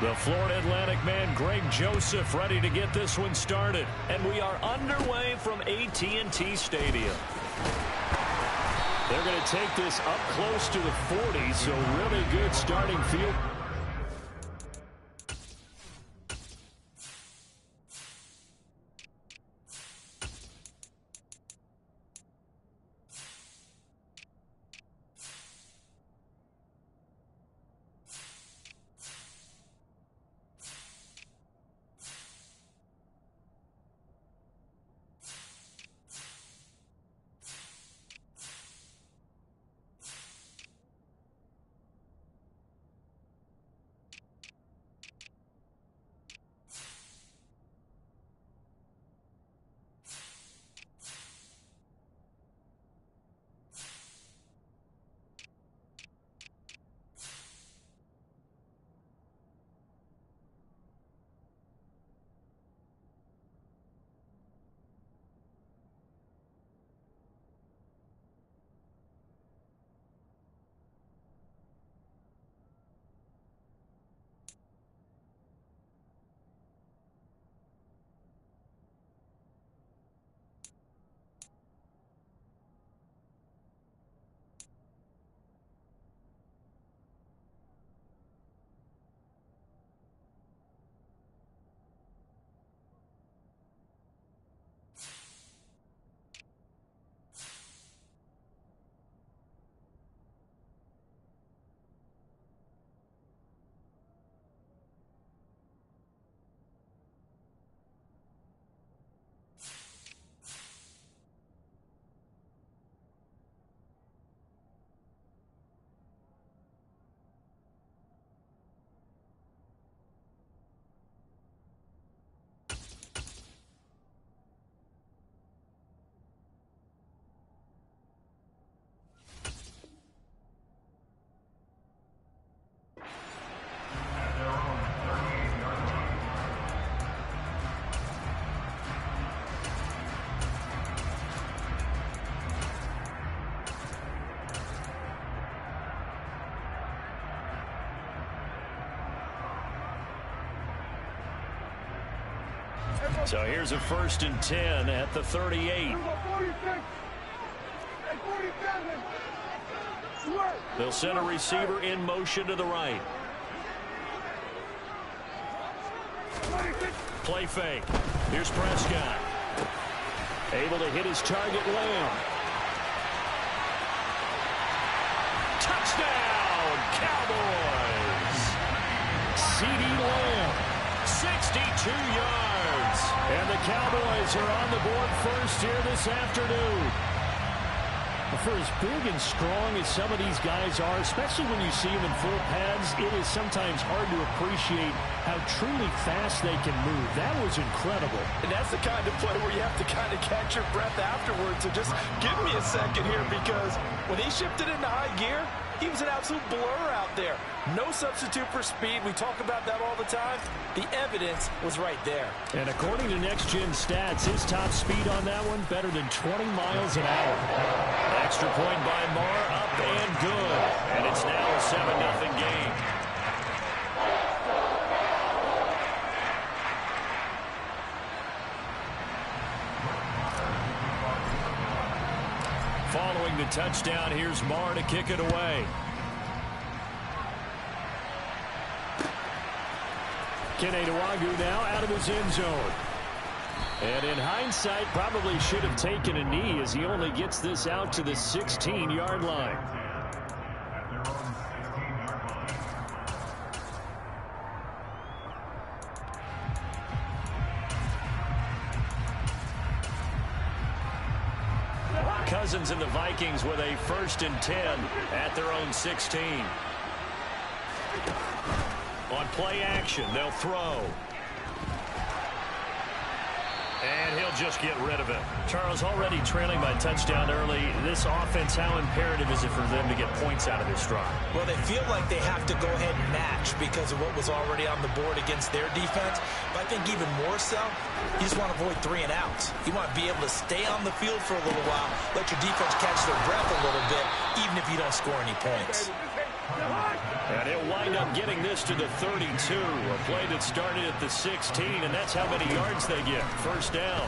The Florida Atlantic man, Greg Joseph, ready to get this one started. And we are underway from AT&T Stadium. They're going to take this up close to the 40, so really good starting field. So here's a 1st and 10 at the 38. They'll send a receiver in motion to the right. Play fake. Here's Prescott. Able to hit his target, Lamb. Touchdown, Cowboys. C.D. Lamb, 62 yards. And the Cowboys are on the board first here this afternoon. For as big and strong as some of these guys are, especially when you see them in full pads, it is sometimes hard to appreciate how truly fast they can move. That was incredible. And that's the kind of play where you have to kind of catch your breath afterwards. So just give me a second here, because when he shifted into high gear, he was an absolute blur out there. No substitute for speed. We talk about that all the time. The evidence was right there. And according to Next Gen Stats, his top speed on that one, better than 20 miles an hour. Extra point by Marr, up and good. And it's now a 7-0 game. Following the touchdown, here's Marr to kick it away. Dawg now out of his end zone. And in hindsight, probably should have taken a knee, as he only gets this out to the 16-yard line. Cousins and the Vikings with a 1st and 10 at their own 16. On play action, they'll throw. And he'll just get rid of it. Charles, already trailing by touchdown early. This offense, how imperative is it for them to get points out of this drive? Well, they feel like they have to go ahead and match because of what was already on the board against their defense. But I think even more so, you just want to avoid 3 and outs. You want to be able to stay on the field for a little while, let your defense catch their breath a little bit, even if you don't score any points. And it wind up getting this to the 32. A play that started at the 16, and that's how many yards they get. First down.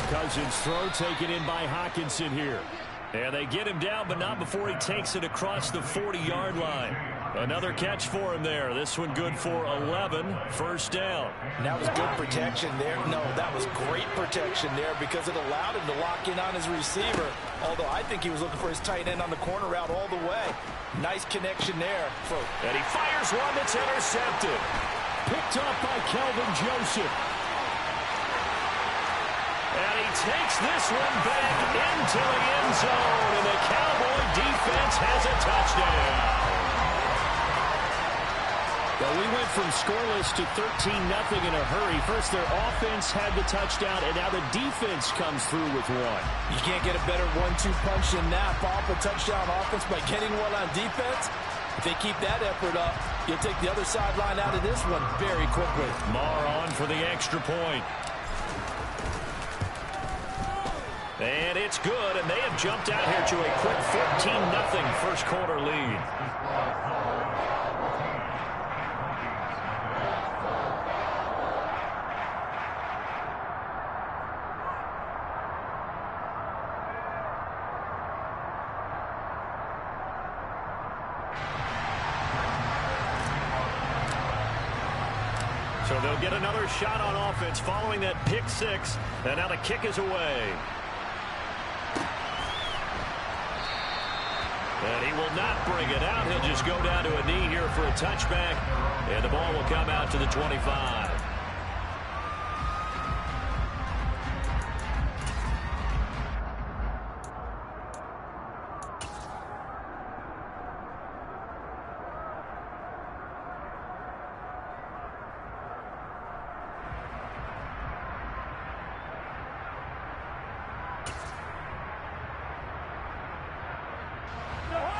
Cousins' throw taken in by Hockenson here. And they get him down, but not before he takes it across the 40-yard line. Another catch for him there. This one good for 11. First down. That was good protection there. No, that was great protection there because it allowed him to lock in on his receiver. Although I think he was looking for his tight end on the corner route all the way. Nice connection there. And he fires one that's intercepted. Picked up by Kelvin Joseph. And he takes this one back into the end zone. And the Cowboy defense has a touchdown. Well, we went from scoreless to 13-0 in a hurry. First, their offense had the touchdown, and now the defense comes through with one. You can't get a better 1-2 punch than that. Off a touchdown offense by getting one on defense. If they keep that effort up, you'll take the other sideline out of this one very quickly. Marr on for the extra point. And it's good, and they have jumped out here to a quick 14-0 first quarter lead. So they'll get another shot on offense following that pick six. And now the kick is away. And he will not bring it out. He'll just go down to a knee here for a touchback. And the ball will come out to the 25.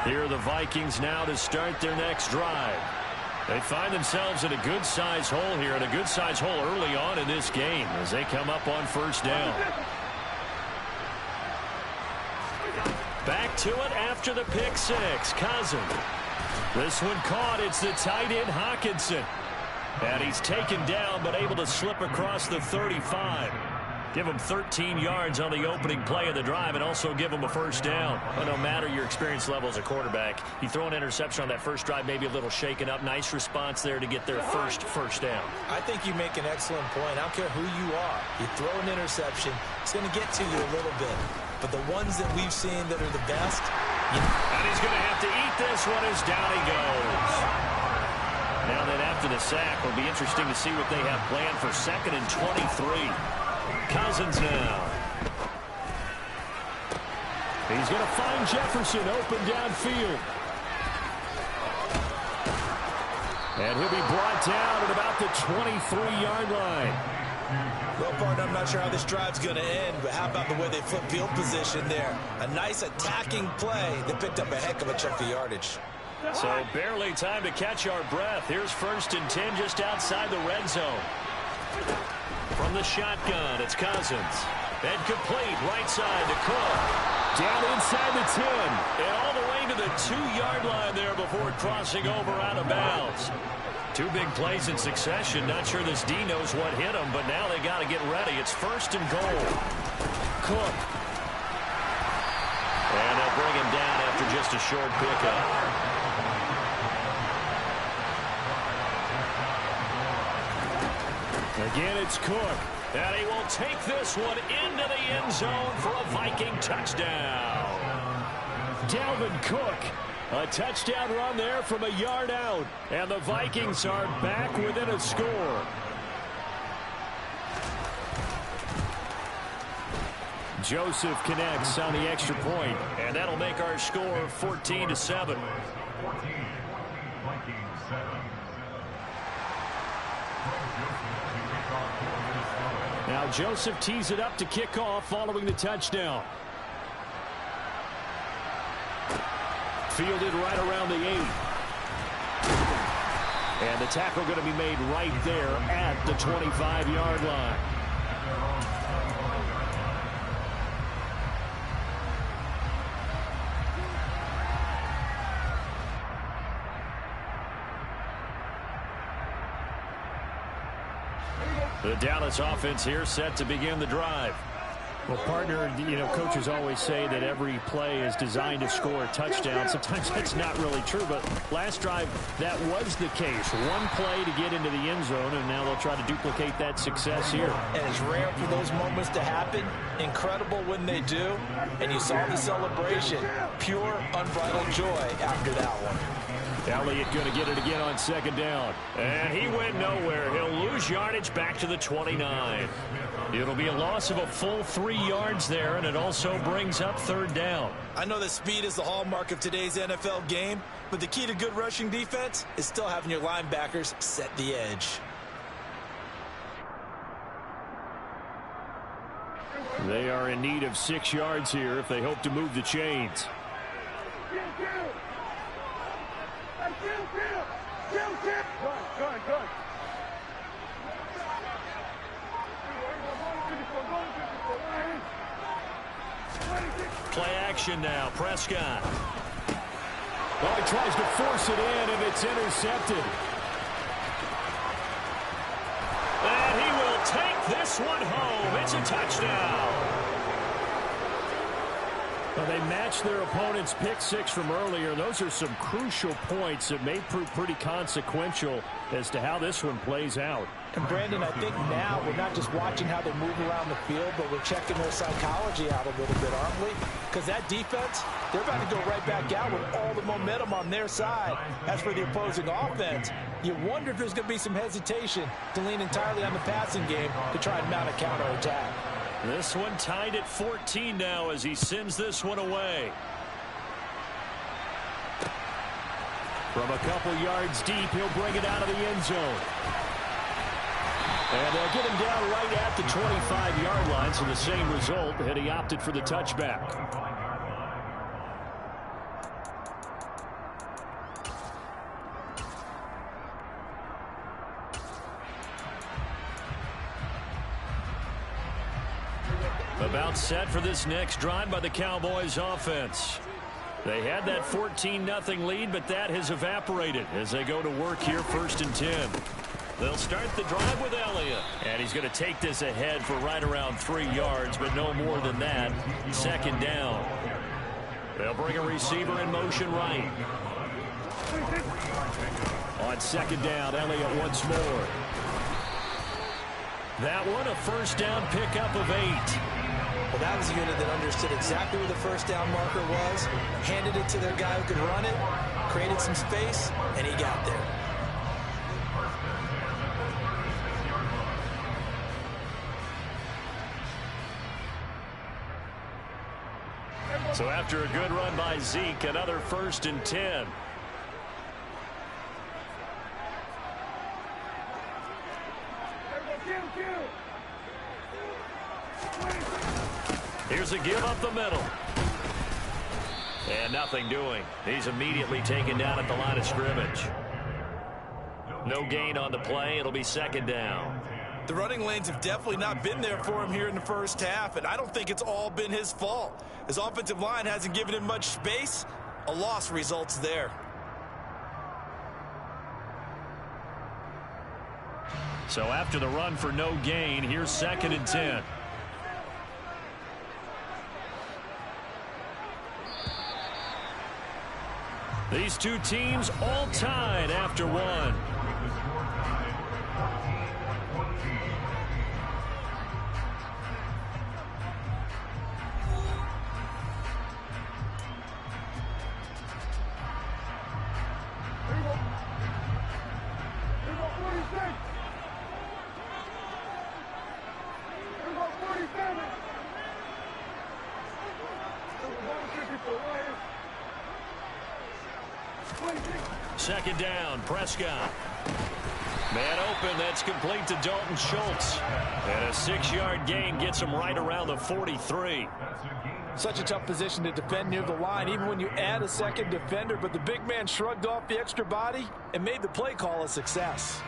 Here are the Vikings now to start their next drive. They find themselves in a good-sized hole here, and a good-sized hole early on in this game as they come up on first down. Back to it after the pick six. Cousins. This one caught. It's the tight end Hockenson. And he's taken down but able to slip across the 35. Give him 13 yards on the opening play of the drive and also give him a first down. Well, no matter your experience level as a quarterback, you throw an interception on that first drive, maybe a little shaken up. Nice response there to get their first down. I think you make an excellent point. I don't care who you are. You throw an interception, it's going to get to you a little bit. But the ones that we've seen that are the best. And he's going to have to eat this one as down he goes. Now that after the sack, it'll be interesting to see what they have planned for 2nd and 23. Cousins now. He's going to find Jefferson open downfield. And he'll be brought down at about the 23-yard line. Well, partner, I'm not sure how this drive's going to end, but how about the way they flip field position there? A nice attacking play that picked up a heck of a chunk of yardage. So barely time to catch our breath. Here's 1st and 10 just outside the red zone. From the shotgun, it's Cousins. And complete, right side to Cook. Down inside the 10. And all the way to the 2-yard line there before crossing over out of bounds. 2 big plays in succession. Not sure this D knows what hit him, but now they got to get ready. It's 1st and goal. Cook. And they'll bring him down after just a short pickup. Again, it's Cook. And he will take this one into the end zone for a Viking touchdown. Dalvin Cook. A touchdown run there from a yard out. And the Vikings are back within a score. Joseph connects on the extra point. And that'll make our score 14-7. Now Joseph tees it up to kick off following the touchdown. Fielded right around the 8. And the tackle going to be made right there at the 25-yard line. The Dallas offense here set to begin the drive. Well, partner, coaches always say that every play is designed to score a touchdown. Sometimes that's not really true, but last drive, that was the case. One play to get into the end zone, and now they'll try to duplicate that success here. And it's rare for those moments to happen. Incredible when they do. And you saw the celebration. Pure, unbridled joy after that one. Elliott going to get it again on second down. And he went nowhere. He'll lose yardage back to the 29. It'll be a loss of a full 3 yards there, and it also brings up third down. I know that speed is the hallmark of today's NFL game, but the key to good rushing defense is still having your linebackers set the edge. They are in need of 6 yards here if they hope to move the chains. Play action now. Prescott. Well, he tries to force it in, and it's intercepted. And he will take this one home. It's a touchdown. Well, they matched their opponent's pick six from earlier. Those are some crucial points that may prove pretty consequential as to how this one plays out. And, Brandon, I think now we're not just watching how they move around the field, but we're checking their psychology out a little bit, aren't we? Because that defense, they're about to go right back out with all the momentum on their side. As for the opposing offense, you wonder if there's going to be some hesitation to lean entirely on the passing game to try and mount a counterattack. This one tied at 14 now as he sends this one away. From a couple yards deep, he'll bring it out of the end zone. And they'll get him down right at the 25-yard line, so the same result, and he opted for the touchback. About set for this next drive by the Cowboys offense. They had that 14-0 lead, but that has evaporated as they go to work here 1st and 10. They'll start the drive with Elliott. And he's going to take this ahead for right around 3 yards, but no more than that. 2nd down. They'll bring a receiver in motion right. On 2nd down, Elliott once more. That one, a 1st down pickup of 8. Well, that was a unit that understood exactly where the 1st down marker was, handed it to their guy who could run it, created some space, and he got there. So after a good run by Zeke, another 1st and 10. Here's a give up the middle. And nothing doing. He's immediately taken down at the line of scrimmage. No gain on the play. It'll be 2nd down. The running lanes have definitely not been there for him here in the first half, and I don't think it's all been his fault. His offensive line hasn't given him much space. A loss results there. So after the run for no gain, here's 2nd and 10. These two teams all tied after one. Second down, Prescott. Man open, that's complete to Dalton Schultz. And a 6-yard gain gets him right around the 43. Such a tough position to defend near the line, even when you add a second defender. But the big man shrugged off the extra body and made the play call a success.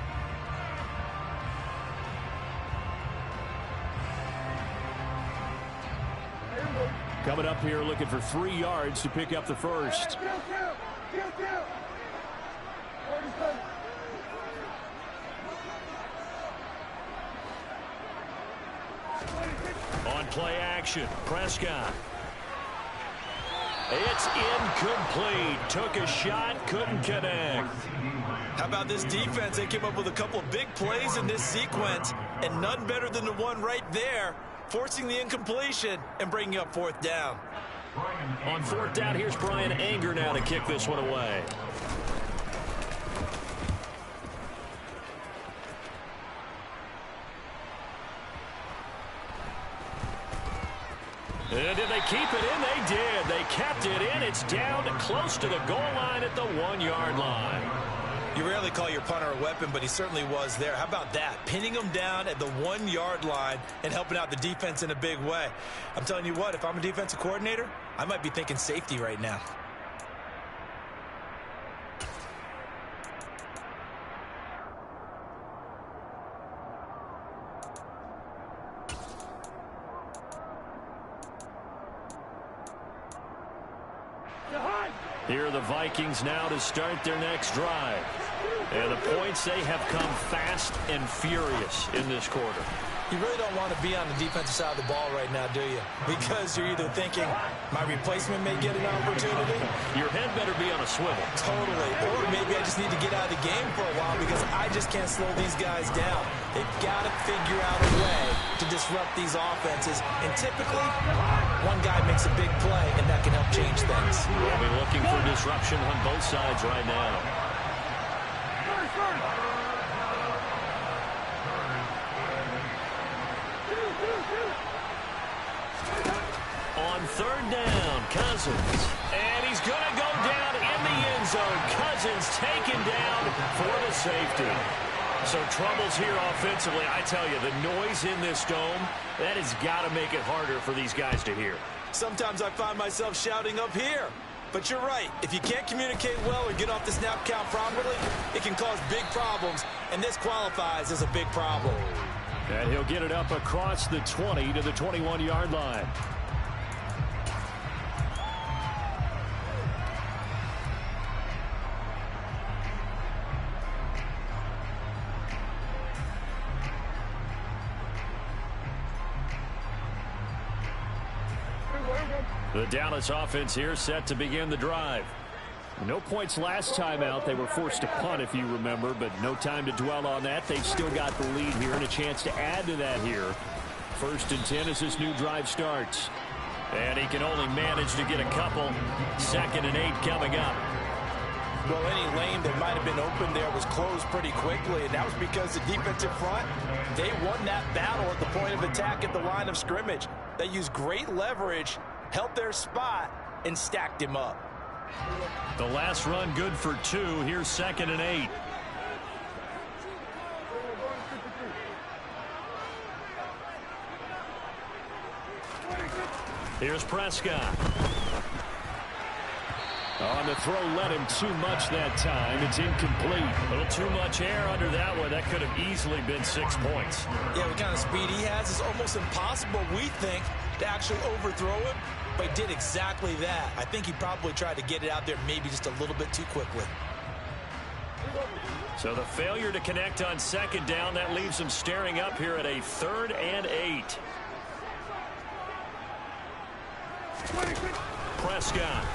Coming up here looking for 3 yards to pick up the first. On play action, Prescott. It's incomplete. Took a shot, couldn't connect. How about this defense? They came up with a couple of big plays in this sequence, and none better than the one right there, forcing the incompletion and bringing up fourth down. On fourth down, here's Brian Anger now to kick this one away. And did they keep it in? They did. They kept it in. It's down close to the goal line at the 1-yard line. You rarely call your punter a weapon, but he certainly was there. How about that? Pinning him down at the 1-yard line and helping out the defense in a big way. I'm telling you what, if I'm a defensive coordinator, I might be thinking safety right now. Here are the Vikings now to start their next drive. And the points, they have come fast and furious in this quarter. You really don't want to be on the defensive side of the ball right now, do you? Because you're either thinking, my replacement may get an opportunity. Your head better be on a swivel. Totally. Or maybe I just need to get out of the game for a while because I just can't slow these guys down. They've got to figure out a way to disrupt these offenses. And typically, one guy makes a big play, and that can help change things. We'll be looking for disruption on both sides right now. On third down, Cousins. And he's going to go down in the end zone. Cousins taken down for the safety. So troubles here offensively. I tell you, the noise in this dome, that has got to make it harder for these guys to hear. Sometimes I find myself shouting up here. But you're right. If you can't communicate well or get off the snap count properly, it can cause big problems. And this qualifies as a big problem. And he'll get it up across the 20 to the 21-yard line. The Dallas offense here set to begin the drive. No points last time out. They were forced to punt, if you remember, but no time to dwell on that. They've still got the lead here and a chance to add to that here. 1st and 10 as this new drive starts. And he can only manage to get a couple. 2nd and 8 coming up. Well, any lane that might have been open there was closed pretty quickly, and that was because the defensive front, they won that battle at the point of attack at the line of scrimmage. They used great leverage, held their spot, and stacked him up. The last run good for 2. Here's 2nd and 8. Here's Prescott. On the throw, led him too much that time. It's incomplete. A little too much air under that one. That could have easily been 6 points. Yeah, what kind of speed he has is almost impossible, we think, to actually overthrow him. But he did exactly that. I think he probably tried to get it out there maybe just a little bit too quickly. So the failure to connect on 2nd down, that leaves him staring up here at a 3rd and 8. Prescott.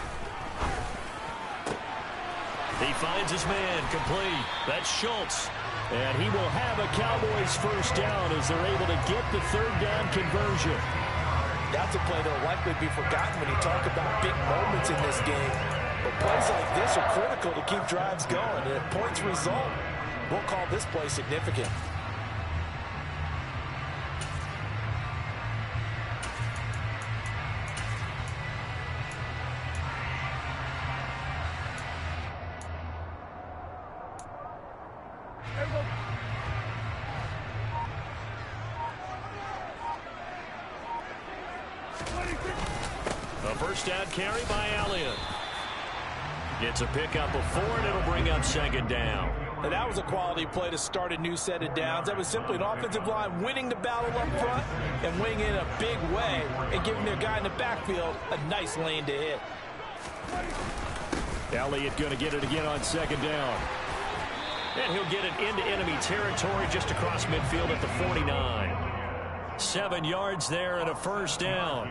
He finds his man, complete. That's Schultz. And he will have a Cowboys 1st down as they're able to get the 3rd down conversion. That's a play that will likely be forgotten when you talk about big moments in this game. But plays like this are critical to keep drives going. And if points result, we'll call this play significant. A 1st down carry by Elliott. Gets a pickup of 4, and it'll bring up 2nd down. And that was a quality play to start a new set of downs. That was simply an offensive line winning the battle up front and winning in a big way and giving their guy in the backfield a nice lane to hit. Elliott going to get it again on 2nd down. And he'll get it into enemy territory just across midfield at the 49. 7 yards there and a first down.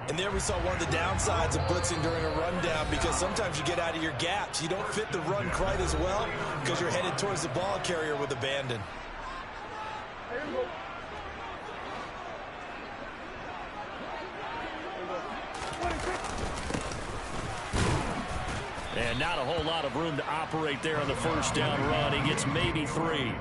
And there we saw one of the downsides of blitzing during a rundown, because sometimes you get out of your gaps. You don't fit the run quite as well because you're headed towards the ball carrier with abandon. And not a whole lot of room to operate there on the first down run. He gets maybe 3.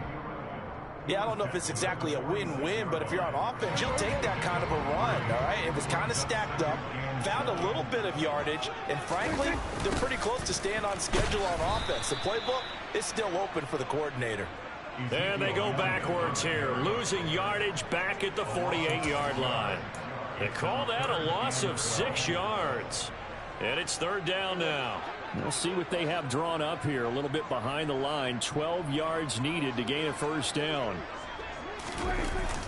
Yeah, I don't know if it's exactly a win-win, but if you're on offense, you'll take that kind of a run, all right? It was kind of stacked up, found a little bit of yardage, and frankly, they're pretty close to staying on schedule on offense. The playbook is still open for the coordinator. And they go backwards here, losing yardage back at the 48-yard line. They call that a loss of 6 yards. And it's 3rd down now. We'll see what they have drawn up here. A little bit behind the line. 12 yards needed to gain a first down.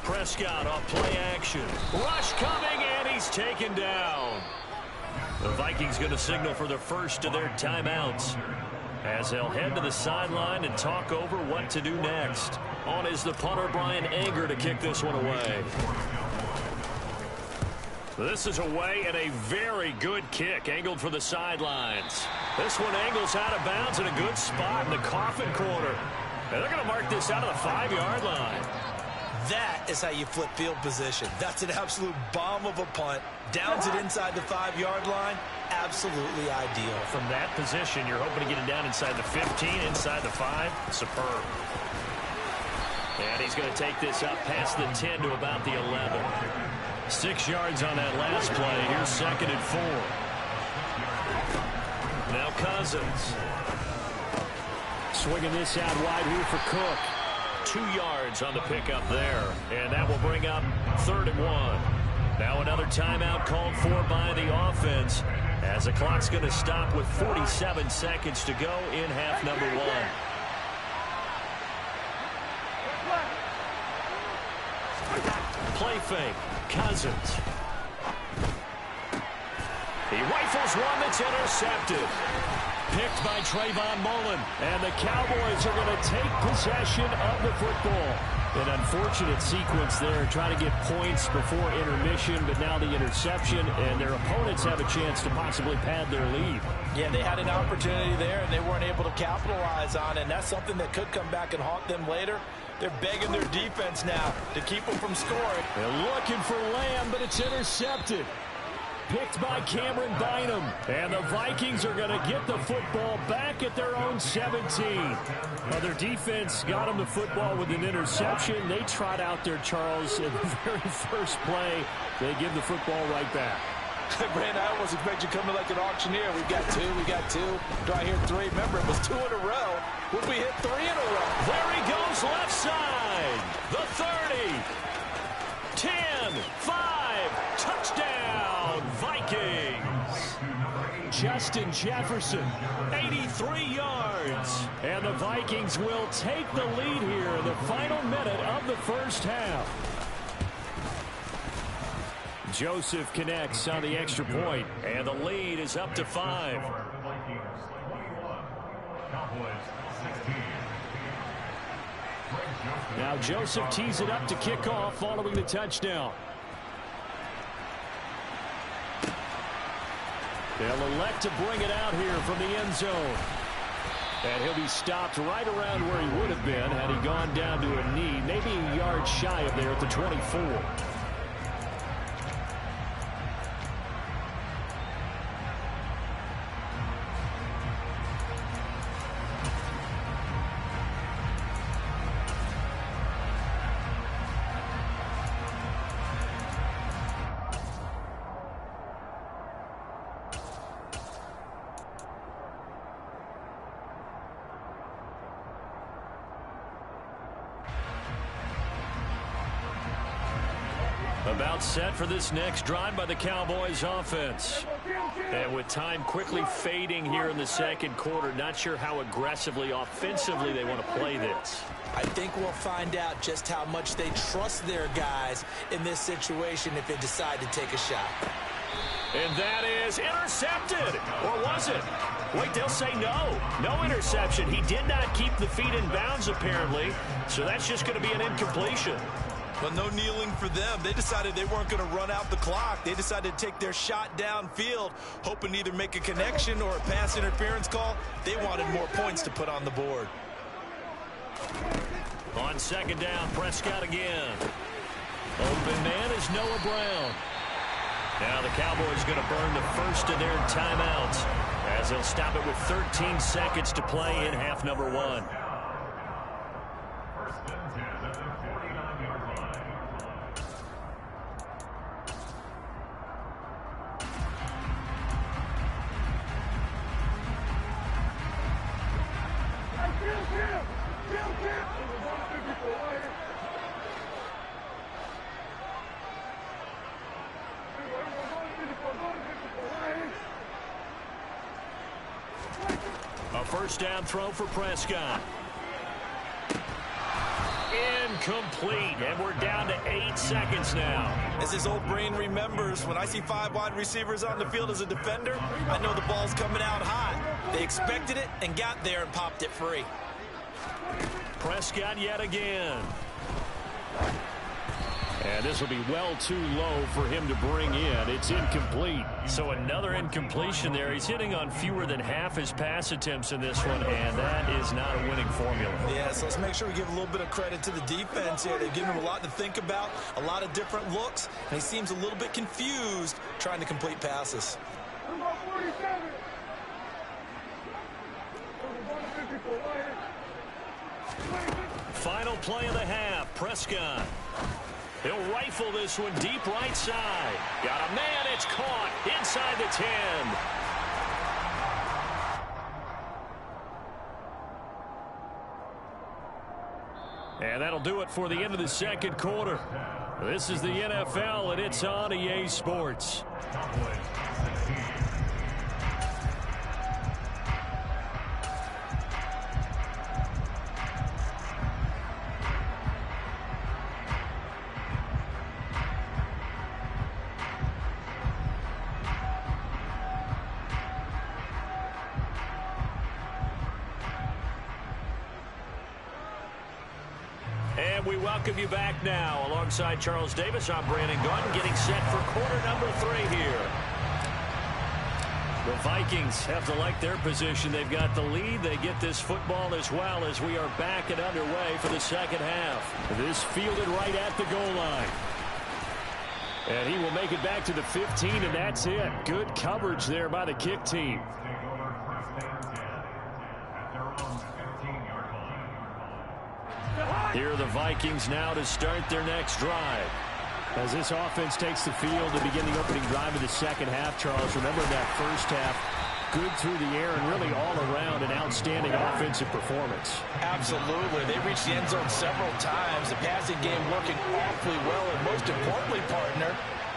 Prescott off play action. Rush coming, and he's taken down. The Vikings going to signal for the first of their timeouts, as they'll head to the sideline and talk over what to do next. On is the punter, Brian Anger, to kick this one away. This is away and a very good kick, angled for the sidelines. This one angles out of bounds in a good spot in the coffin corner. And they're going to mark this out of the 5-yard line. That is how you flip field position. That's an absolute bomb of a punt. Downs it inside the 5-yard line. Absolutely ideal. From that position, you're hoping to get it down inside the 15, inside the 5. Superb. And he's going to take this up past the 10 to about the 11. 6 yards on that last play. Here's 2nd and 4. Now Cousins. Swinging this out wide here for Cook. 2 yards on the pickup there. And that will bring up 3rd and 1. Now another timeout called for by the offense, as the clock's going to stop with 47 seconds to go in half number 1. Play fake. Cousins. He rifles one that's intercepted. Picked by Trayvon Mullen. And the Cowboys are going to take possession of the football. An unfortunate sequence there, trying to get points before intermission, but now the interception, and their opponents have a chance to possibly pad their lead. Yeah, they had an opportunity there, and they weren't able to capitalize on it, and that's something that could come back and haunt them later. They're begging their defense now to keep them from scoring. They're looking for Lamb, but it's intercepted. Picked by Cameron Bynum. And the Vikings are going to get the football back at their own 17. Well, their defense got them the football with an interception. They trot out there, Charles, in the very first play. They give the football right back. Brand, I almost expect you coming like an auctioneer. We've got 2, we got 2. Do I hear 3? Remember, it was 2 in a row. Would we hit 3 in a row? There he goes, left side. The 30. 10, 5, touchdown, Vikings. Justin Jefferson, 83 yards. And the Vikings will take the lead here in the final minute of the first half. Joseph connects on the extra point, and the lead is up to 5. Now Joseph tees it up to kick off following the touchdown. They'll elect to bring it out here from the end zone. And he'll be stopped right around where he would have been had he gone down to a knee, maybe a yard shy of there at the 24. About set for this next drive by the Cowboys offense. And with time quickly fading here in the second quarter, not sure how aggressively, offensively they want to play this. I think we'll find out just how much they trust their guys in this situation if they decide to take a shot. And that is intercepted. Or was it? Wait, they'll say no. No interception. He did not keep the feet in bounds, apparently. So that's just going to be an incompletion. Well, no kneeling for them. They decided they weren't going to run out the clock. They decided to take their shot downfield, hoping to either make a connection or a pass interference call. They wanted more points to put on the board. On second down, Prescott again. Open man is Noah Brown. Now the Cowboys going to burn the first of their timeouts as they'll stop it with 13 seconds to play in half number 1. A first down throw for Prescott. Incomplete, and we're down to 8 seconds now. As his old brain remembers, when I see 5 wide receivers on the field as a defender, I know the ball's coming out hot. They expected it and got there and popped it free. Prescott yet again. And this will be well too low for him to bring in. It's incomplete. So another incompletion there. He's hitting on fewer than half his pass attempts in this one, and that is not a winning formula. Yeah, so let's make sure we give a little bit of credit to the defense here. They've given him a lot to think about, a lot of different looks, and he seems a little bit confused trying to complete passes. Final play of the half, Prescott. He'll rifle this one deep right side. Got a man, it's caught inside the 10. And that'll do it for the end of the second quarter. This is the NFL, and it's on EA Sports. And we welcome you back now. Alongside Charles Davis, I'm Brandon Gaudin, getting set for quarter number 3 here. The Vikings have to like their position. They've got the lead. They get this football as well as we are back and underway for the second half. This fielded right at the goal line. And he will make it back to the 15, and that's it. Good coverage there by the kick team. Here are the Vikings now to start their next drive. As this offense takes the field to begin the opening drive of the second half, Charles, remember that first half, good through the air and really all around an outstanding offensive performance. Absolutely. They reached the end zone several times. The passing game working awfully well, and most importantly, partner,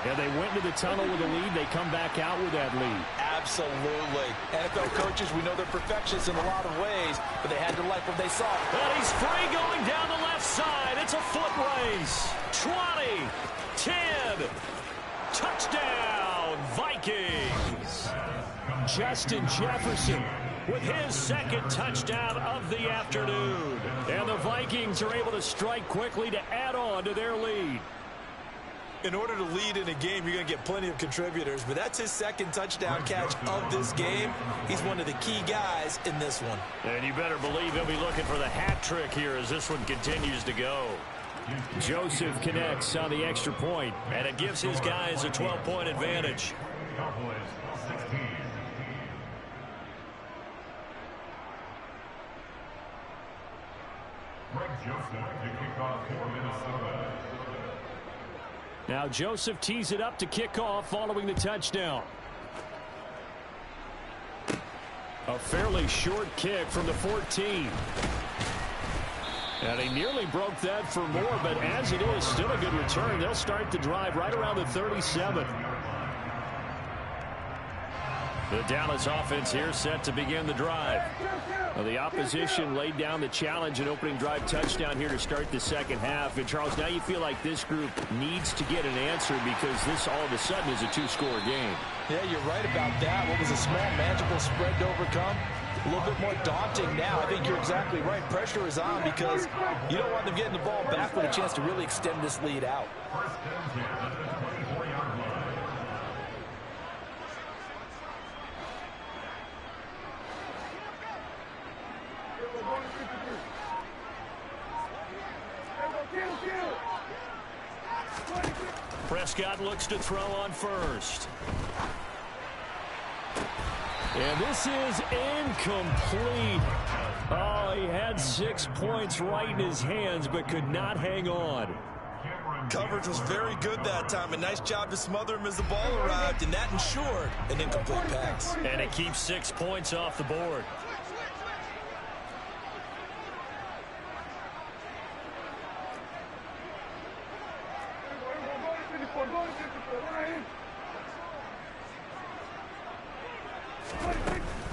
yeah, they went into the tunnel with a lead. They come back out with that lead. Absolutely. NFL coaches, we know they're perfectionists in a lot of ways, but they had to like what they saw. And he's free going down the left side. It's a foot race. 20, 10, touchdown, Vikings. Justin Jefferson with his second touchdown of the afternoon. And the Vikings are able to strike quickly to add on to their lead. In order to lead in a game, you're going to get plenty of contributors, but that's his second touchdown catch of this game. He's one of the key guys in this one. And you better believe he'll be looking for the hat trick here as this one continues to go. Joseph connects on the extra point, and it gives his guys a 12-point advantage. Now Joseph tees it up to kick off following the touchdown. A fairly short kick from the 14. And he nearly broke that for more, but as it is, still a good return. They'll start the drive right around the 37. The Dallas offense here set to begin the drive. Well, the opposition laid down the challenge and opening drive touchdown here to start the second half. And, Charles, now you feel like this group needs to get an answer because this all of a sudden is a two-score game. Yeah, you're right about that. What was a small, manageable spread to overcome a little bit more daunting now. I think you're exactly right. Pressure is on because you don't want them getting the ball back with a chance to really extend this lead out. Prescott looks to throw on first. And this is incomplete. Oh, he had 6 points right in his hands, but could not hang on. Coverage was very good that time. A nice job to smother him as the ball arrived, and that ensured an incomplete pass. And it keeps 6 points off the board.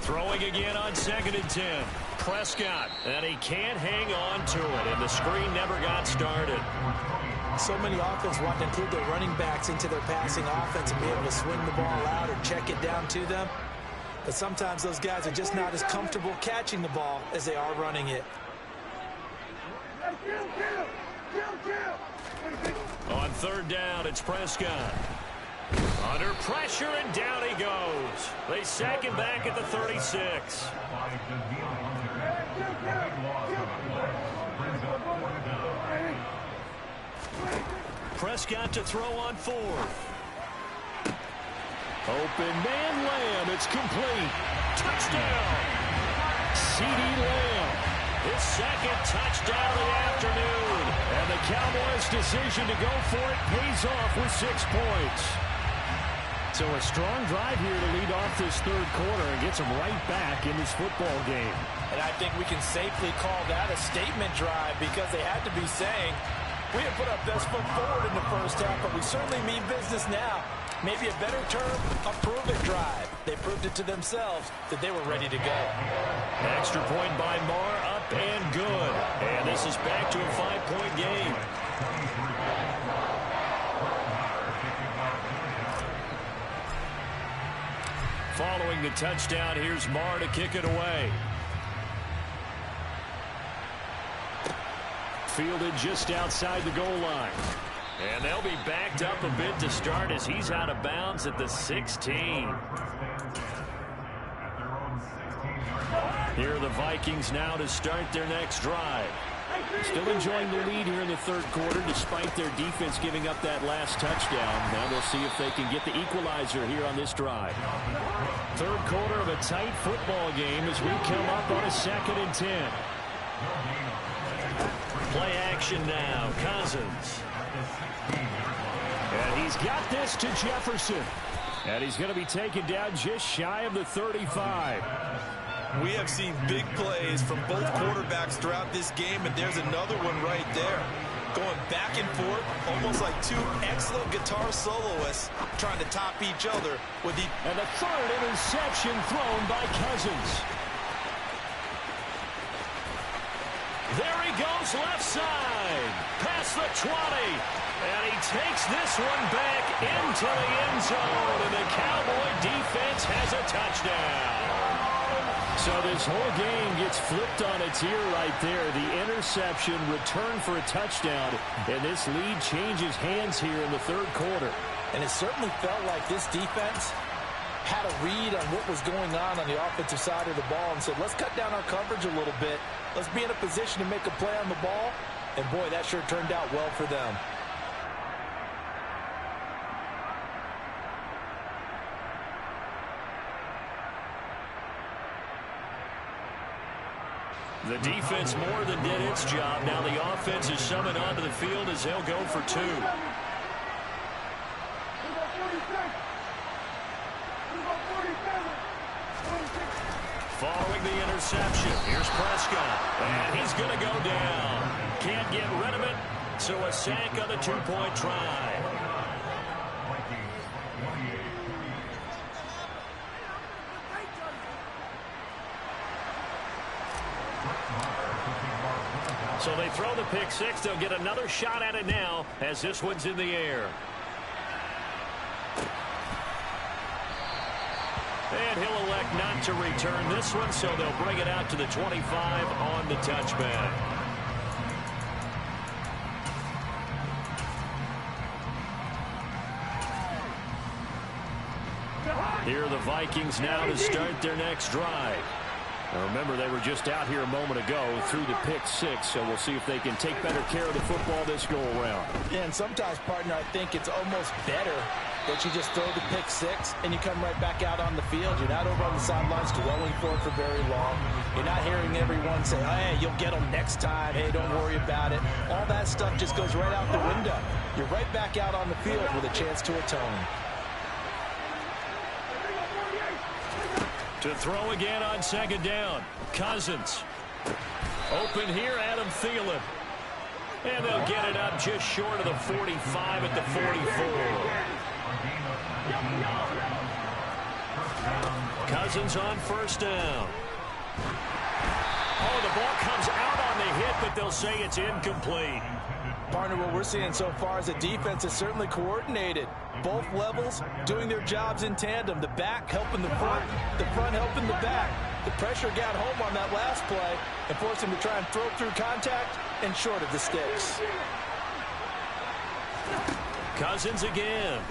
Throwing again on 2nd and 10. Prescott, and he can't hang on to it, and the screen never got started. So many offenses want to include their running backs into their passing offense and be able to swing the ball out or check it down to them. But sometimes those guys are just not as comfortable catching the ball as they are running it. On 3rd down, it's Prescott. Under pressure, and down he goes. They sack him back at the 36. Prescott to throw on 4th. Open man, Lamb. It's complete. Touchdown. C.D. Lamb. His 2nd touchdown of the afternoon. And the Cowboys' decision to go for it pays off with 6 points. So a strong drive here to lead off this 3rd quarter and gets them right back in this football game. And I think we can safely call that a statement drive because they had to be saying, we didn't put our best foot forward in the first half, but we certainly mean business now. Maybe a better term, a prove-it drive. They proved it to themselves that they were ready to go. Extra point by Marr, up and good. And this is back to a 5-point game. Following the touchdown, here's Marr to kick it away. Fielded just outside the goal line. And they'll be backed up a bit to start as he's out of bounds at the 16. Here are the Vikings now to start their next drive. Still enjoying the lead here in the 3rd quarter despite their defense giving up that last touchdown. Now they'll see if they can get the equalizer here on this drive. 3rd quarter of a tight football game as we come up on a 2nd and 10. Play action now. Cousins. And he's got this to Jefferson. And he's going to be taken down just shy of the 35. We have seen big plays from both quarterbacks throughout this game, and there's another one right there. Going back and forth, almost like 2 excellent guitar soloists trying to top each other with the... And the 3rd interception thrown by Cousins. There he goes left side. Past the 20. And he takes this one back into the end zone. And the Cowboy defense has a touchdown. So this whole game gets flipped on its ear right there. The interception, return for a touchdown, and this lead changes hands here in the 3rd quarter. And it certainly felt like this defense had a read on what was going on the offensive side of the ball and said, let's cut down our coverage a little bit. Let's be in a position to make a play on the ball. And, boy, that sure turned out well for them. The defense more than did its job. Now the offense is summoned onto the field as they'll go for 2. Following the interception, here's Prescott. And he's going to go down. Can't get rid of it, so a sack on the 2-point try. So they throw the pick 6. They'll get another shot at it now as this one's in the air. And he'll elect not to return this one, so they'll bring it out to the 25 on the touchback. Here are the Vikings now to start their next drive. Now remember, they were just out here a moment ago through the pick six, so we'll see if they can take better care of the football this go-around. Yeah, and sometimes, partner, I think it's almost better that you just throw the pick six and you come right back out on the field. You're not over on the sidelines dwelling for it for very long. You're not hearing everyone say, hey, you'll get them next time. Hey, don't worry about it. All that stuff just goes right out the window. You're right back out on the field with a chance to atone. To throw again on second down. Cousins. Open here, Adam Thielen. And they'll get it up just short of the 45 at the 44. Cousins on first down. Oh, the ball comes out on the hit, but they'll say it's incomplete. Partner, what we're seeing so far is the defense is certainly coordinated. Both levels doing their jobs in tandem. The back helping the front helping the back. The pressure got home on that last play and forced him to try and throw through contact and short of the sticks. Cousins again.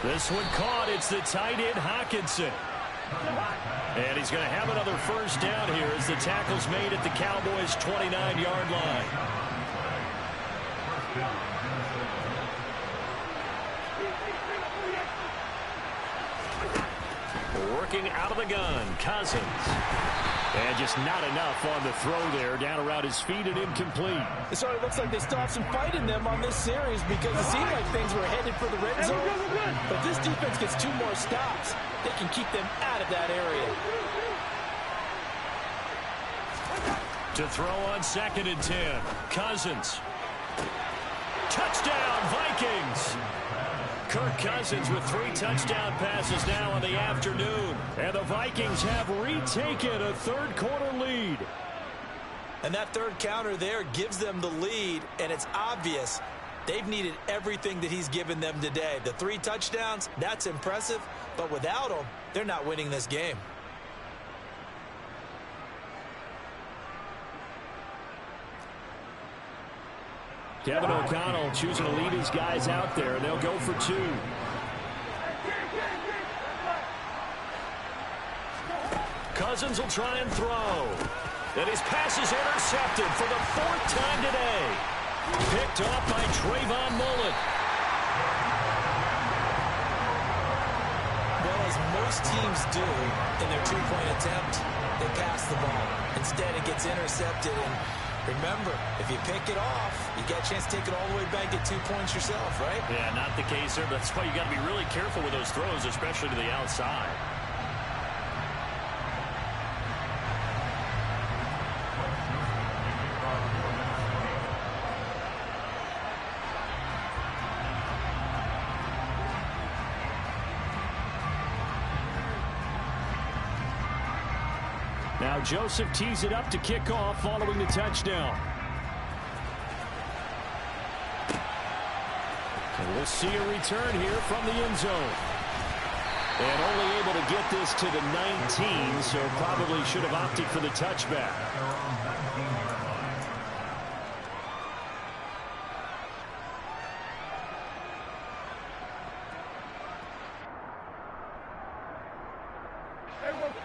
This one caught. It's the tight end, Hockenson. And he's going to have another first down here as the tackle's made at the Cowboys' 29-yard line. Working out of the gun, Cousins. And just not enough on the throw there, down around his feet and incomplete. So it looks like they still have some fight in them on this series because it seemed like things were headed for the red zone. But this defense gets 2 more stops. They can keep them out of that area. To throw on second and 10, Cousins. Touchdown, Vikings! Kirk Cousins with 3 touchdown passes now in the afternoon. And the Vikings have retaken a third-quarter lead. And that third counter there gives them the lead, and it's obvious they've needed everything that he's given them today. The 3 touchdowns, that's impressive, but without them, they're not winning this game. Kevin O'Connell choosing to lead his guys out there, and they'll go for 2. Cousins will try and throw. And his pass is intercepted for the 4th time today. Picked off by Trayvon Mullen. Well, as most teams do in their 2-point attempt, they pass the ball. Instead, it gets intercepted, and remember, if you pick it off, you get a chance to take it all the way back, get 2 points yourself, right? Yeah, not the case there. That's why you got to be really careful with those throws, especially to the outside. Now Joseph tees it up to kick off following the touchdown. And we'll see a return here from the end zone. And only able to get this to the 19, so probably should have opted for the touchback.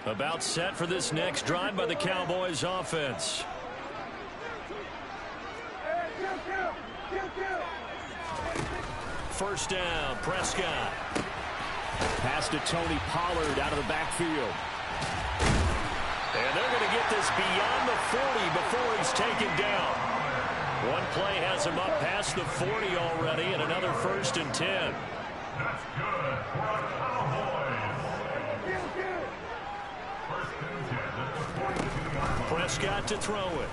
About set for this next drive by the Cowboys offense. First down, Prescott. Pass to Tony Pollard out of the backfield. And they're going to get this beyond the 40 before he's taken down. One play has him up past the 40 already, and another 1st and 10. That's good for a Cowboys. Prescott to throw it.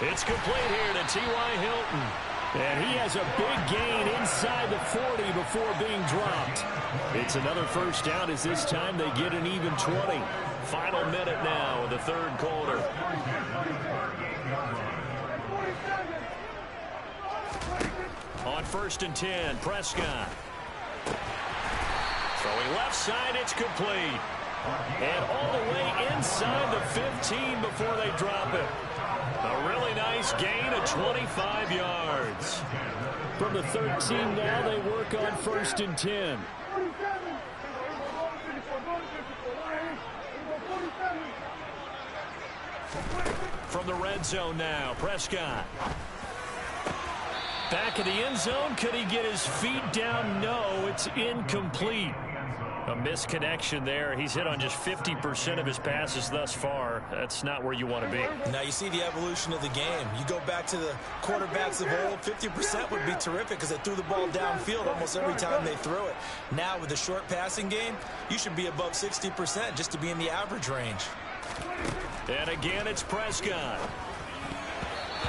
It's complete here to T.Y. Hilton. And he has a big gain inside the 40 before being dropped. It's another first down as this time they get an even 20. Final minute now of the 3rd quarter. On 1st and 10, Prescott. Throwing left side, it's complete. And all the way inside the 15 before they drop it. A really nice gain of 25 yards. From the 13 now, they work on 1st and 10. From the red zone now, Prescott. Back of the end zone. Could he get his feet down? No, it's incomplete. A misconnection there. He's hit on just 50% of his passes thus far. That's not where you want to be. Now you see the evolution of the game. You go back to the quarterbacks of old, 50% would be terrific because they threw the ball downfield almost every time they threw it. Now with the short passing game, you should be above 60% just to be in the average range. And again, it's Prescott.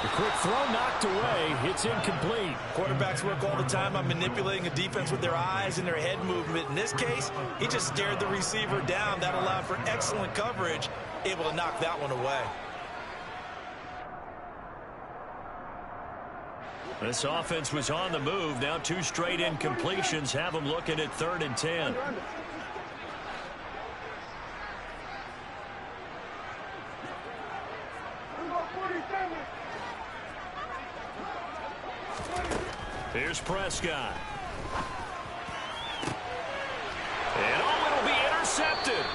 The quick throw knocked away. It's incomplete. Quarterbacks work all the time on manipulating a defense with their eyes and their head movement. In this case, he just stared the receiver down. That allowed for excellent coverage, able to knock that one away. This offense was on the move. Now 2 straight incompletions have them looking at 3rd and 10. Here's Prescott. And it'll be intercepted.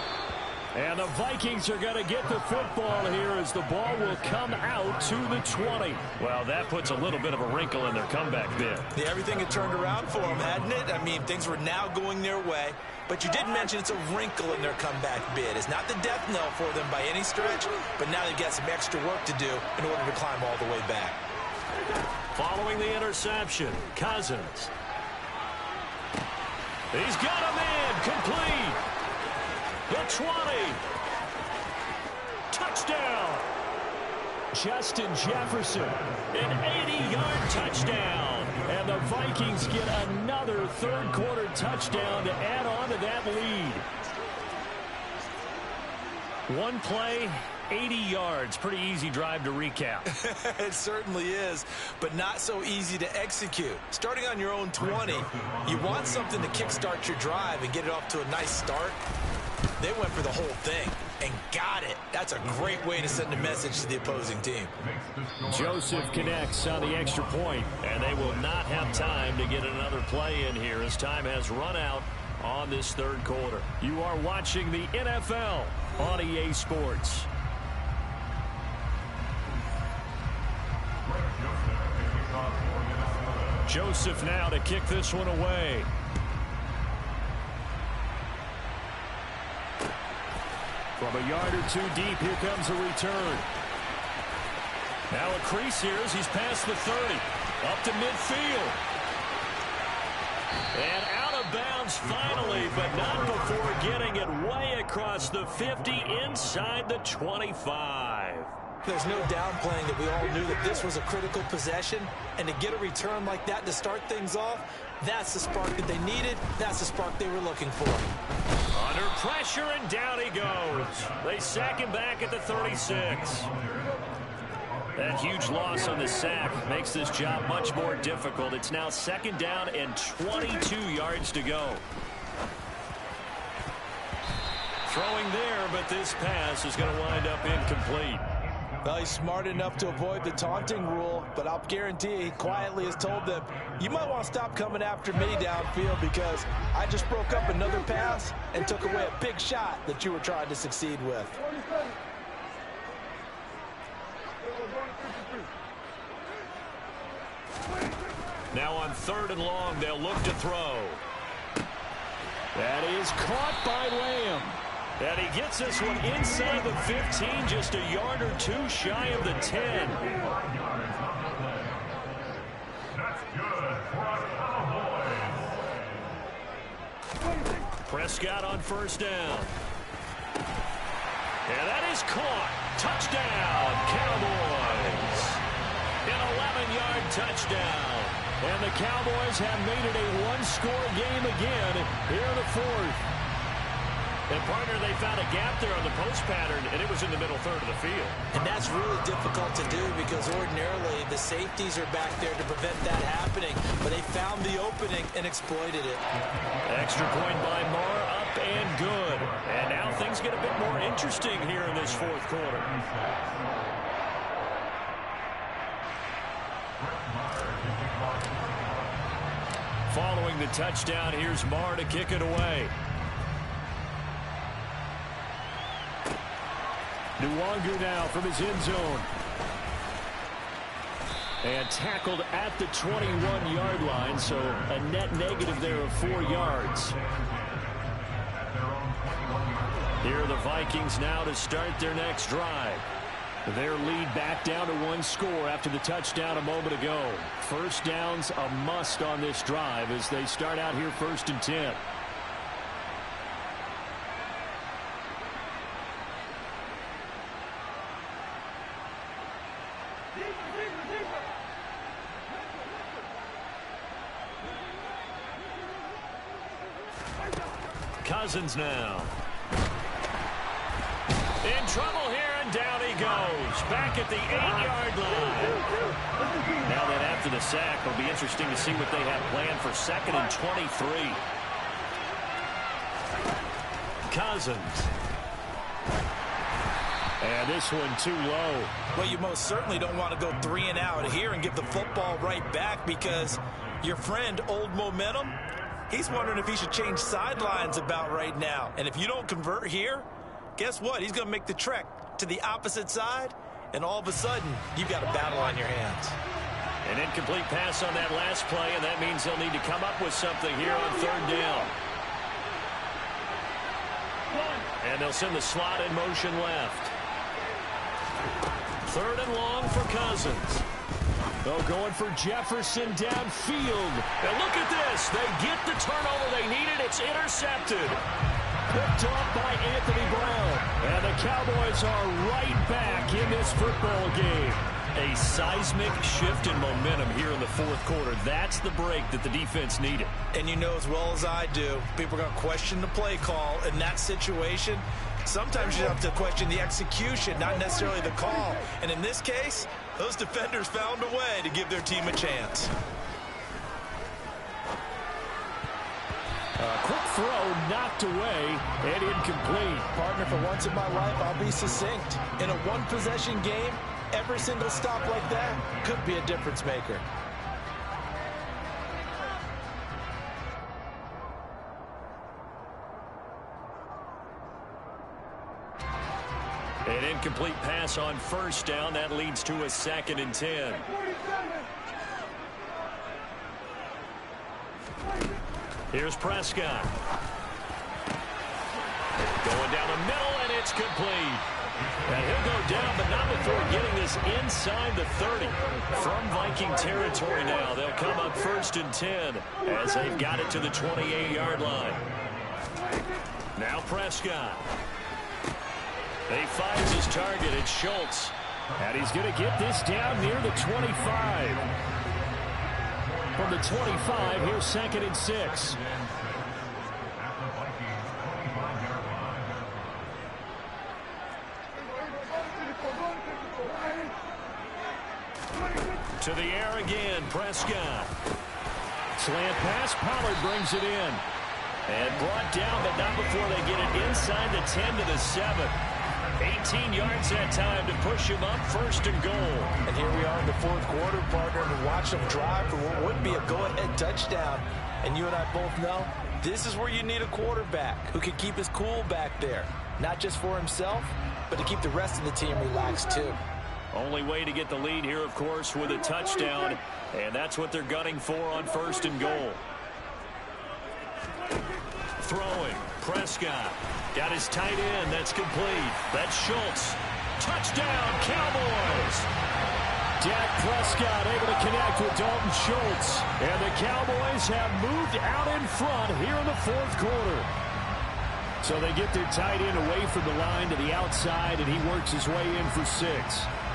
And the Vikings are going to get the football here as the ball will come out to the 20. Well, that puts a little bit of a wrinkle in their comeback bid. Yeah, everything had turned around for them, hadn't it? I mean, things were now going their way. But you did mention it's a wrinkle in their comeback bid. It's not the death knell for them by any stretch, but now they've got some extra work to do in order to climb all the way back. Following the interception, Cousins. He's got him in, complete. The 20. Touchdown. Justin Jefferson, an 80-yard touchdown. And the Vikings get another third-quarter touchdown to add on to that lead. One play, 80 yards. Pretty easy drive to recap. It certainly is, but not so easy to execute. Starting on your own 20, you want something to kickstart your drive and get it off to a nice start. They went for the whole thing and got it. That's a great way to send a message to the opposing team. Joseph connects on the extra point, and they will not have time to get another play in here as time has run out on this third quarter. You are watching the NFL on EA Sports. Joseph now to kick this one away. From a yard or two deep, here comes a return. Now a crease here as he's past the 30. Up to midfield. And out of bounds finally, but not before getting it way across the 50 inside the 25. There's no downplaying that we all knew that this was a critical possession, and to get a return like that to start things off, that's the spark that they needed. That's the spark they were looking for. Under pressure, and down he goes. They sack him back at the 36. That huge loss on the sack makes this job much more difficult. It's now 2nd down and 22 yards to go. Throwing there, but this pass is going to wind up incomplete. Well, he's smart enough to avoid the taunting rule, but I'll guarantee he quietly has told them, you might want to stop coming after me downfield because I just broke up another pass and took away a big shot that you were trying to succeed with. Now on 3rd and long, they'll look to throw. That is caught by Lamb. And he gets this one inside the 15, just a yard or two shy of the 10. That's good for a Cowboys. Prescott on 1st down. And that is caught. Touchdown, Cowboys. An 11-yard touchdown. And the Cowboys have made it a one-score game again here in the 4th. And, partner, they found a gap there on the post pattern, and it was in the middle third of the field. And that's really difficult to do because ordinarily the safeties are back there to prevent that happening. But they found the opening and exploited it. Extra point by Marr, up and good. And now things get a bit more interesting here in this fourth quarter. Following the touchdown, here's Marr to kick it away. Dawg now from his end zone. And tackled at the 21-yard line, so a net negative there of 4 yards. Here are the Vikings now to start their next drive. Their lead back down to 1 score after the touchdown a moment ago. First down's a must on this drive as they start out here 1st and 10. Cousins now. In trouble here, and down he goes. Back at the 8-yard line. Now that after the sack, it'll be interesting to see what they have planned for 2nd and 23. Cousins. And this one too low. Well, you most certainly don't want to go 3 and out here and give the football right back because your friend, Old Momentum, he's wondering if he should change sidelines about right now. And if you don't convert here, guess what? He's going to make the trek to the opposite side, and all of a sudden, you've got a battle on your hands. An incomplete pass on that last play, and that means they'll need to come up with something here on 3rd down. And they'll send the slot in motion left. 3rd and long for Cousins. Oh, going for Jefferson downfield. And look at this. They get the turnover they needed. It's intercepted. Picked off by Anthony Brown. And the Cowboys are right back in this football game. A seismic shift in momentum here in the 4th quarter. That's the break that the defense needed. And you know as well as I do, people are going to question the play call in that situation. Sometimes you have to question the execution, not necessarily the call. And in this case, those defenders found a way to give their team a chance. Quick throw knocked away and incomplete. Partner, for once in my life, I'll be succinct. In a one-possession game, every single stop like that could be a difference maker. An incomplete pass on 1st down. That leads to a 2nd and 10. Here's Prescott. Going down the middle, and it's complete. And he'll go down, but not before getting this inside the 30. From Viking territory now, they'll come up 1st and 10 as they've got it to the 28-yard line. Now Prescott. He finds his target. It's Schultz. And he's going to get this down near the 25. From the 25, here's 2nd and 6. To the air again, Prescott. Slant pass, Pollard brings it in. And brought down, but not before they get it inside the 10 to the 7. 18 yards that time to push him up 1st and goal. And here we are in the 4th quarter, partner, and watch them drive for what would be a go-ahead touchdown. And you and I both know this is where you need a quarterback who can keep his cool back there. Not just for himself, but to keep the rest of the team relaxed too. Only way to get the lead here, of course, with a touchdown. And that's what they're gunning for on 1st and goal. Throwing, Prescott. Got his tight end. That's complete. That's Schultz. Touchdown, Cowboys. Dak Prescott able to connect with Dalton Schultz. And the Cowboys have moved out in front here in the 4th quarter. So they get their tight end away from the line to the outside, and he works his way in for 6.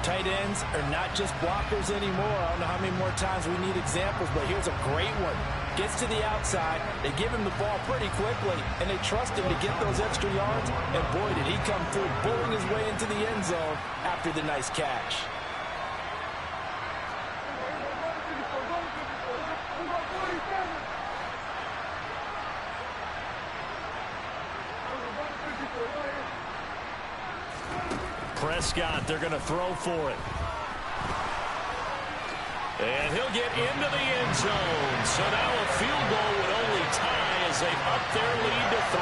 Tight ends are not just blockers anymore. I don't know how many more times we need examples, but here's a great one. Gets to the outside. They give him the ball pretty quickly, and they trust him to get those extra yards. And boy, did he come through, bulling his way into the end zone after the nice catch. Prescott, they're going to throw for it. And he'll get into the end zone. So now a field goal would only tie as they up their lead to 3.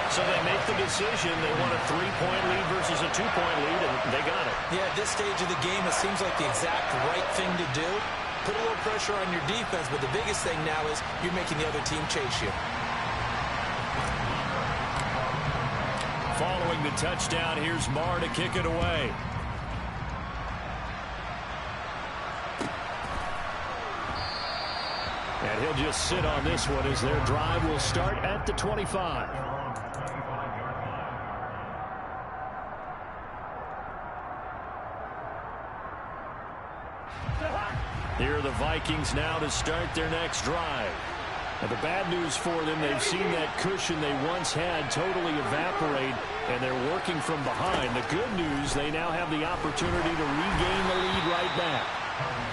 So they make the decision. They want a 3-point lead versus a 2-point lead, and they got it. Yeah, at this stage of the game, it seems like the exact right thing to do. Put a little pressure on your defense, but the biggest thing now is you're making the other team chase you. Following the touchdown, here's Marr to kick it away. And he'll just sit on this one as their drive will start at the 25. Here are the Vikings now to start their next drive. And the bad news for them, they've seen that cushion they once had totally evaporate, and they're working from behind. The good news, they now have the opportunity to regain the lead right back.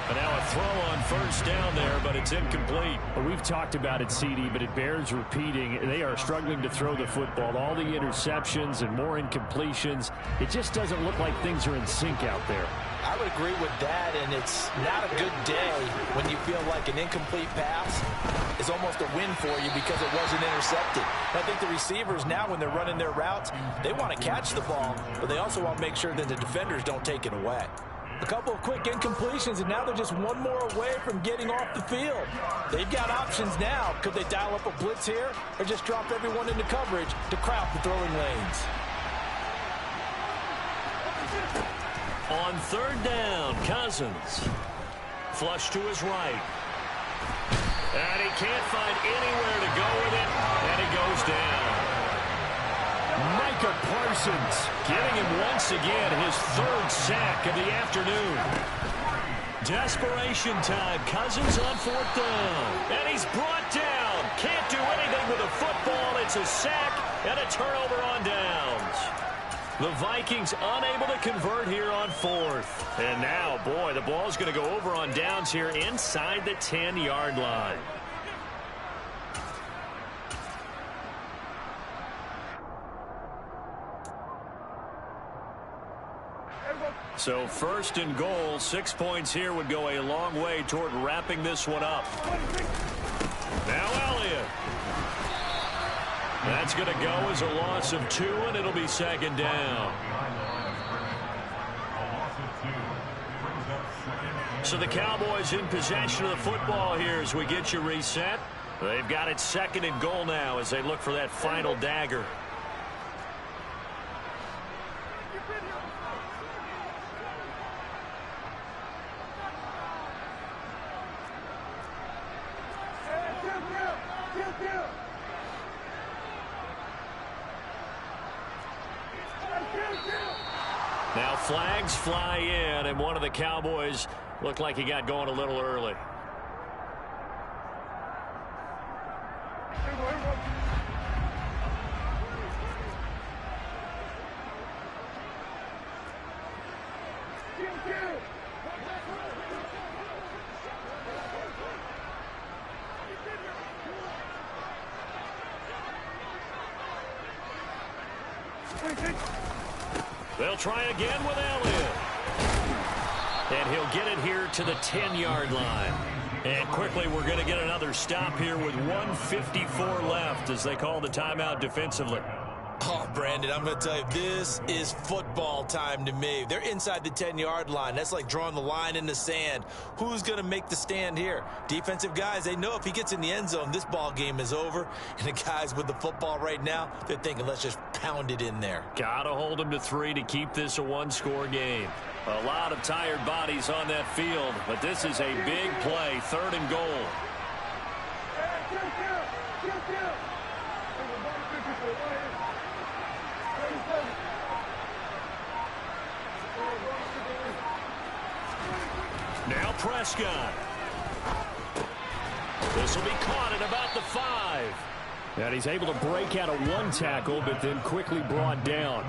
And now a throw on first down there, but it's incomplete. Well, we've talked about it, CD, but it bears repeating. They are struggling to throw the football. All the interceptions and more incompletions. It just doesn't look like things are in sync out there. I would agree with that, and it's not a good day when you feel like an incomplete pass is almost a win for you because it wasn't intercepted. I think the receivers now, when they're running their routes, they want to catch the ball, but they also want to make sure that the defenders don't take it away. A couple of quick incompletions, and now they're just one more away from getting off the field. They've got options now. Could they dial up a blitz here or just drop everyone into coverage to crowd the throwing lanes? On third down, Cousins. Flush to his right. And he can't find anywhere to go with it, and he goes down. Micah Parsons getting him once again his third sack of the afternoon. Desperation time. Cousins on fourth down. And he's brought down. Can't do anything with a football. It's a sack and a turnover on downs. The Vikings unable to convert here on fourth. And now, boy, the ball's going to go over on downs here inside the 10-yard line. So first and goal, 6 points here would go a long way toward wrapping this one up. Now Elliott. That's going to go as a loss of 2, and it'll be second down. So the Cowboys in possession of the football here as we get you reset. They've got it second and goal now as they look for that final dagger. Now flags fly in, and one of the Cowboys looked like he got going a little early. They'll try again with Elliott. And he'll get it here to the 10-yard line. And quickly we're going to get another stop here with 1:54 left as they call the timeout defensively. Oh, Brandon, I'm going to tell you, this is football time to me. They're inside the 10-yard line. That's like drawing the line in the sand. Who's going to make the stand here? Defensive guys, they know if he gets in the end zone, this ball game is over. And the guys with the football right now, they're thinking, let's just pound it in there. Got to hold them to 3 to keep this a one-score game. A lot of tired bodies on that field, but this is a big play, third and goal. Now Prescott. This will be caught at about the 5. And he's able to break out of one tackle, but then quickly brought down.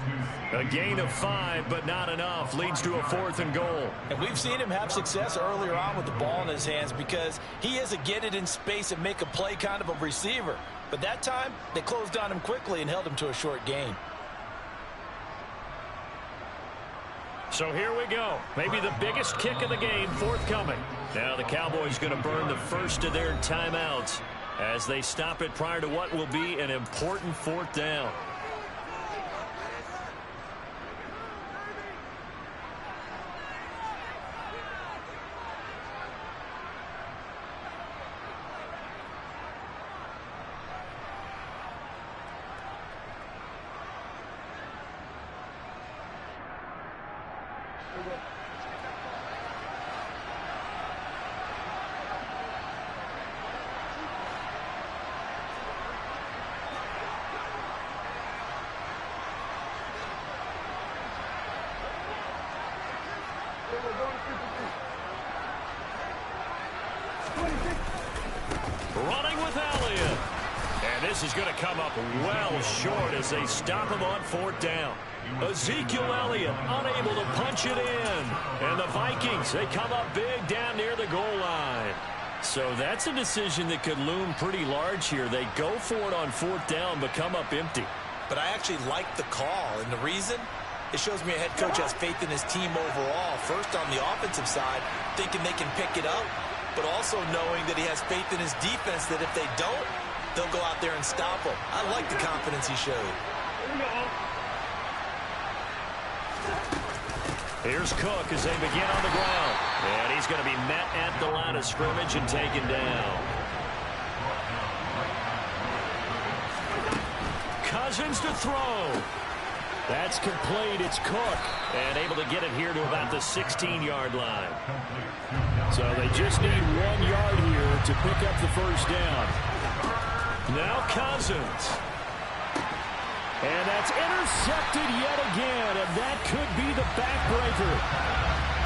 A gain of 5, but not enough. Leads to a 4th and goal. And we've seen him have success earlier on with the ball in his hands because he is a get it in space and make a play kind of a receiver. But that time, they closed on him quickly and held him to a short gain. So here we go. Maybe the biggest kick of the game forthcoming. Now the Cowboys going to burn the first of their timeouts as they stop it prior to what will be an important 4th down. Running with Elliott. And this is going to come up well short as they stop him on 4th down. Ezekiel Elliott unable to punch it in. And the Vikings, they come up big down near the goal line. So that's a decision that could loom pretty large here. They go for it on 4th down, but come up empty. But I actually like the call, and the reason? It shows me a head coach has faith in his team overall. First on the offensive side, thinking they can pick it up, but also knowing that he has faith in his defense that if they don't, they'll go out there and stop them. I like the confidence he showed. Here's Cook as they begin on the ground. And he's going to be met at the line of scrimmage and taken down. Cousins to throw. That's complete. It's Cook. And able to get it here to about the 16-yard line. So they just need 1 yard here to pick up the first down. Now Cousins. And that's intercepted yet again. And that could be the backbreaker.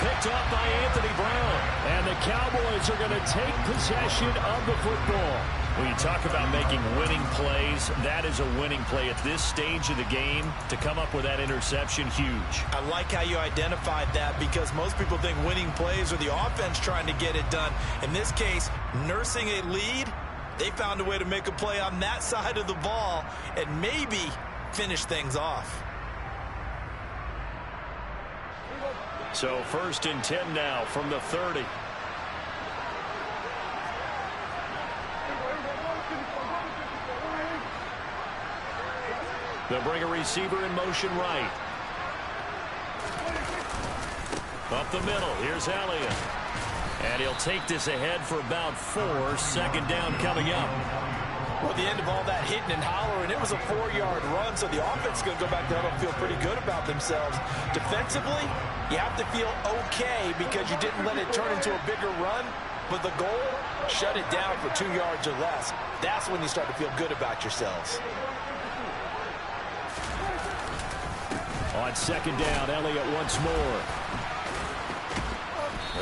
Picked up by Anthony Brown. And the Cowboys are going to take possession of the football. When you talk about making winning plays, that is a winning play at this stage of the game. To come up with that interception, huge. I like how you identified that because most people think winning plays are the offense trying to get it done. In this case, nursing a lead, they found a way to make a play on that side of the ball and maybe finish things off. So 1st and 10 now from the 30. They'll bring a receiver in motion right. Up the middle, here's Elliott. And he'll take this ahead for about 4. 2nd down coming up. Well, at the end of all that hitting and hollering, it was a 4-yard run, so the offense is going to go back there and feel pretty good about themselves. Defensively, you have to feel okay because you didn't let it turn into a bigger run, but the goal, shut it down for 2 yards or less. That's when you start to feel good about yourselves. On 2nd down, Elliott once more.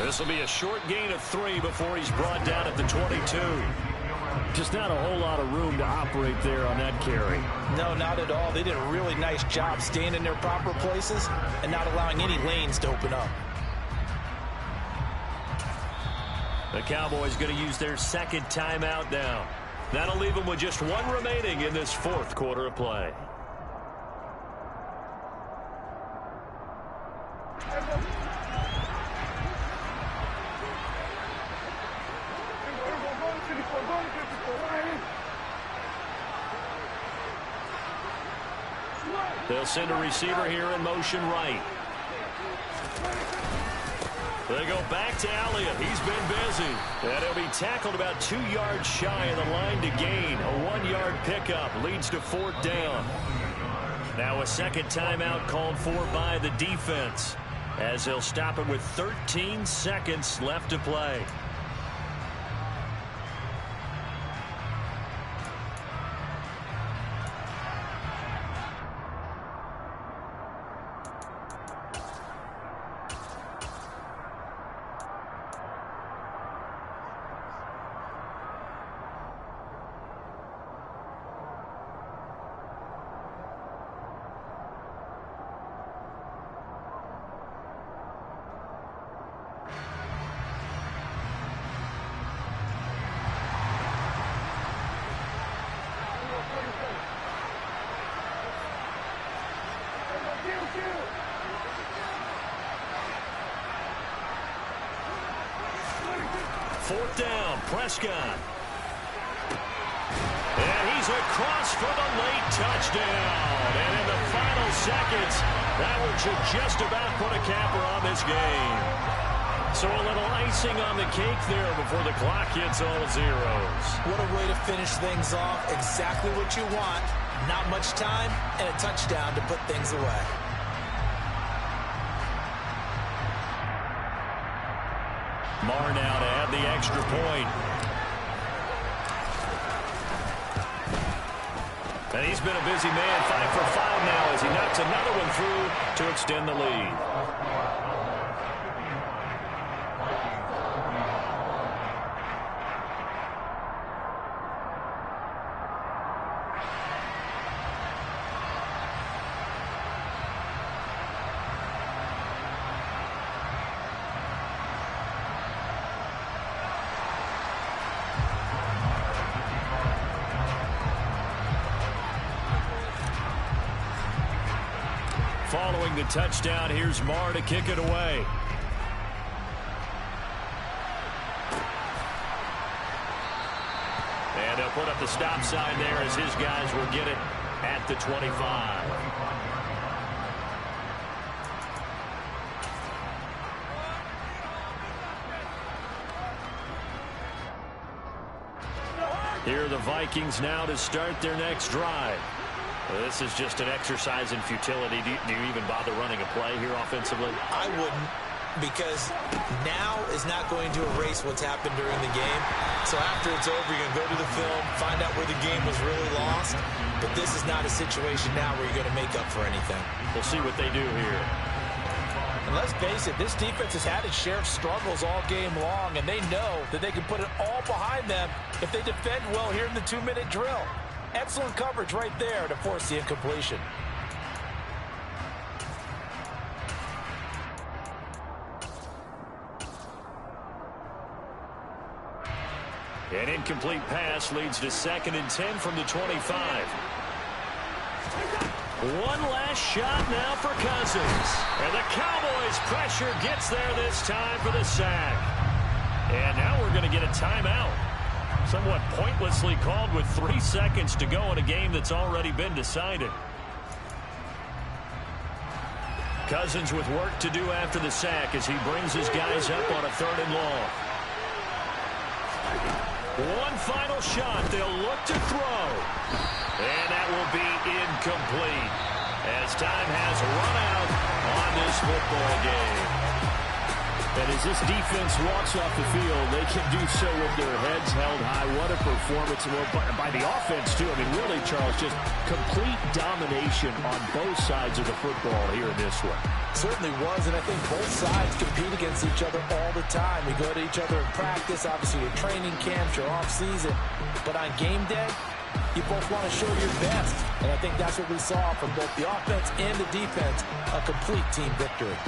This will be a short gain of 3 before he's brought down at the 22. Just not a whole lot of room to operate there on that carry. No, not at all. They did a really nice job staying in their proper places and not allowing any lanes to open up. The Cowboys going to use their 2nd timeout now. That'll leave them with just 1 remaining in this 4th quarter of play. They'll send a receiver here in motion right. They go back to Elliott. He's been busy. And he'll be tackled about 2 yards shy of the line to gain. A 1-yard pickup leads to 4th down. Now a 2nd timeout called for by the defense as they'll stop it with 13 seconds left to play. 4th down, Prescott. And he's across for the late touchdown. And in the final seconds, that one should just about put a capper on this game. So a little icing on the cake there before the clock hits all zeros. What a way to finish things off. Exactly what you want. Not much time and a touchdown to put things away. Marr now to add the extra point. And he's been a busy man, 5 for 5 now as he knocks another one through to extend the lead. Following the touchdown, here's Marr to kick it away. And they'll put up the stop sign there as his guys will get it at the 25. Here are the Vikings now to start their next drive. Well, this is just an exercise in futility. Do you even bother running a play here offensively? I wouldn't, because now is not going to erase what's happened during the game. So after it's over, you're going to go to the film, find out where the game was really lost. But this is not a situation now where you're going to make up for anything. We'll see what they do here. And let's face it, this defense has had its share of struggles all game long, and they know that they can put it all behind them if they defend well here in the 2-minute drill. Excellent coverage right there to force the incompletion. An incomplete pass leads to 2nd and 10 from the 25. One last shot now for Cousins. And the Cowboys' pressure gets there this time for the sack. And now we're going to get a timeout. Somewhat pointlessly called with 3 seconds to go in a game that's already been decided. Cousins with work to do after the sack as he brings his guys up on a 3rd and long. One final shot. They'll look to throw. And that will be incomplete as time has run out on this football game. And as this defense walks off the field, they can do so with their heads held high. What a performance by the offense, too. I mean, really, Charles, just complete domination on both sides of the football here in this one. Certainly was, and I think both sides compete against each other all the time. We go to each other in practice, obviously your training camps, your off-season. But on game day, you both want to show your best. And I think that's what we saw from both the offense and the defense, a complete team victory.